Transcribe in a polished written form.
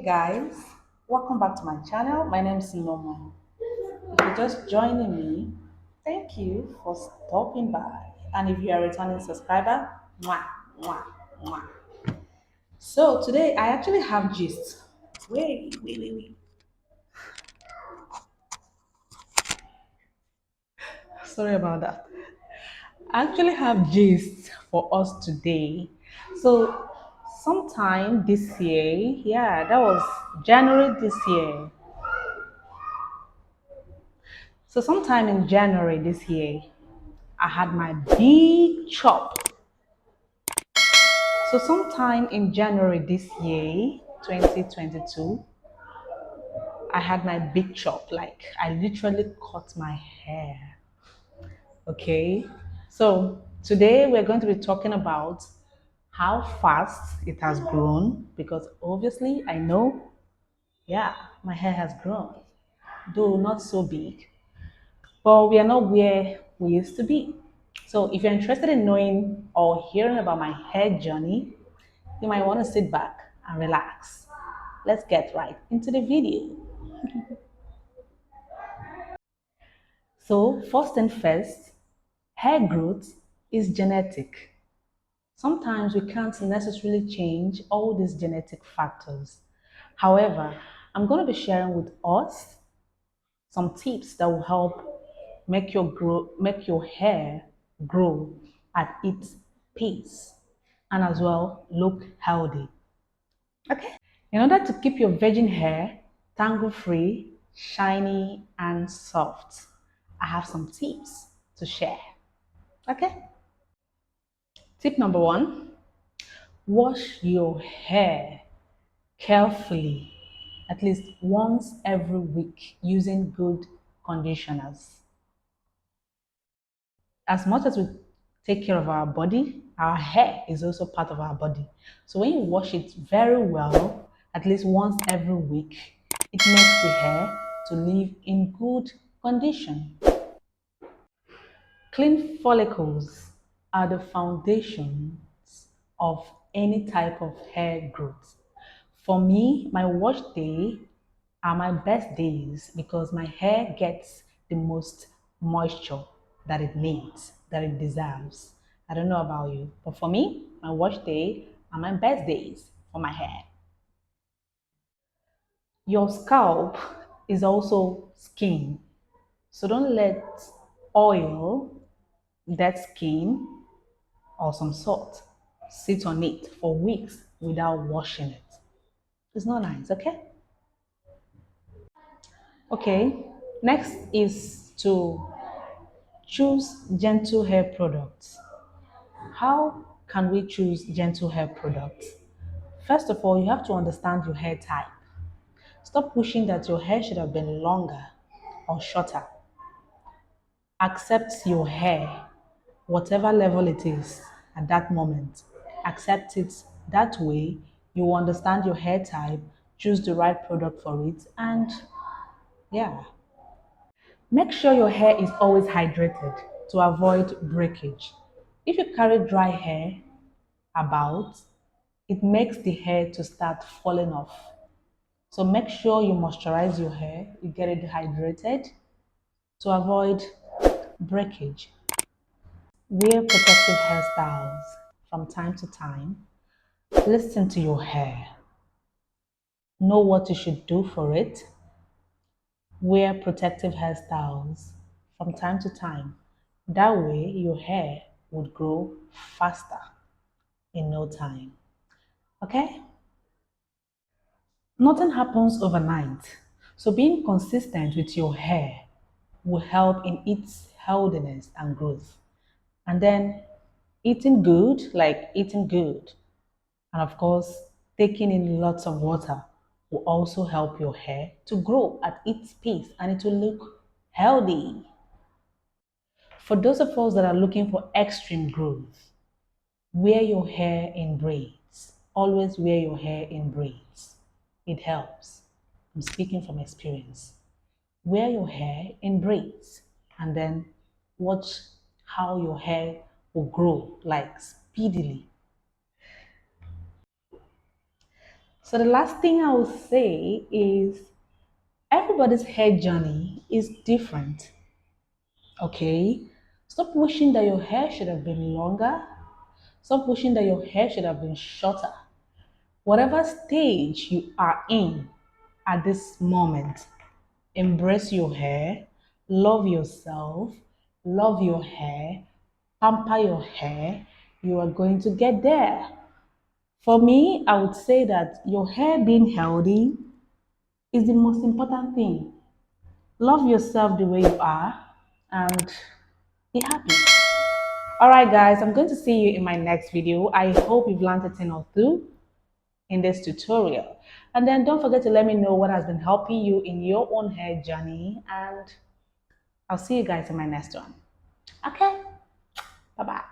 Guys, welcome back to my channel. My name is Norman. If you're just joining me, thank you for stopping by. And if you are a returning subscriber, mwah, mwah, mwah. So today I actually have gist. Wait. Sorry about that. I actually have gist for us today. So sometime this year, yeah, that was January this year. So sometime in January this year, I had my big chop. So sometime in January this year, 2022, I had my big chop. Like I literally cut my hair. Okay. So today we're going to be talking about how fast it has grown because obviously I know, yeah, my hair has grown, though not so big, but we are not where we used to be. So if you're interested in knowing or hearing about my hair journey, you might want to sit back and relax. Let's get right into the video. So first and first, hair growth is genetic. Sometimes we can't necessarily change all these genetic factors. However, I'm going to be sharing with us some tips that will help make your hair grow at its pace and as well look healthy. Okay. In order to keep your virgin hair tangle free, shiny, and soft, I have some tips to share. Okay. Tip number one, wash your hair carefully at least once every week using good conditioners. As much as we take care of our body, our hair is also part of our body. So when you wash it very well, at least once every week, it makes the hair to live in good condition. Clean follicles are the foundations of any type of hair growth. For me, my wash day are my best days because my hair gets the most moisture that it needs, that it deserves. I don't know about you, but for me, my wash day are my best days for my hair. Your scalp is also skin, so don't let oil, dead skin, or some salt sit on it for weeks without washing it. It's not nice, okay? Okay, next is to choose gentle hair products. How can we choose gentle hair products? First of all, you have to understand your hair type. Stop wishing that your hair should have been longer or shorter. Accept your hair, whatever level it is at that moment. Accept it that way. You will understand your hair type, choose the right product for it, and yeah. Make sure your hair is always hydrated to avoid breakage. If you carry dry hair about, it makes the hair to start falling off. So make sure you moisturize your hair, you get it hydrated to avoid breakage. Wear protective hairstyles from time to time. Listen to your hair. Know what you should do for it. Wear protective hairstyles from time to time. That way, your hair would grow faster in no time. Okay? Nothing happens overnight. So, being consistent with your hair will help in its healthiness and growth. And then, eating good, like eating good, and of course, taking in lots of water will also help your hair to grow at its pace and it will look healthy. For those of us that are looking for extreme growth, wear your hair in braids. Always wear your hair in braids. It helps. I'm speaking from experience. Wear your hair in braids and then watch how your hair will grow like speedily. So the last thing I will say is everybody's hair journey is different. Okay? Stop wishing that your hair should have been longer. Stop wishing that your hair should have been shorter. Whatever stage you are in at this moment, embrace your hair, love yourself, love your hair, pamper your hair. You are going to get there. For me, I would say that your hair being healthy is the most important thing. Love yourself the way you are and be happy. All right, guys, I'm going to see you in my next video. I hope you've learned a thing or two in this tutorial. And then don't forget to let me know what has been helping you in your own hair journey. And I'll see you guys in my next one. Okay, bye-bye.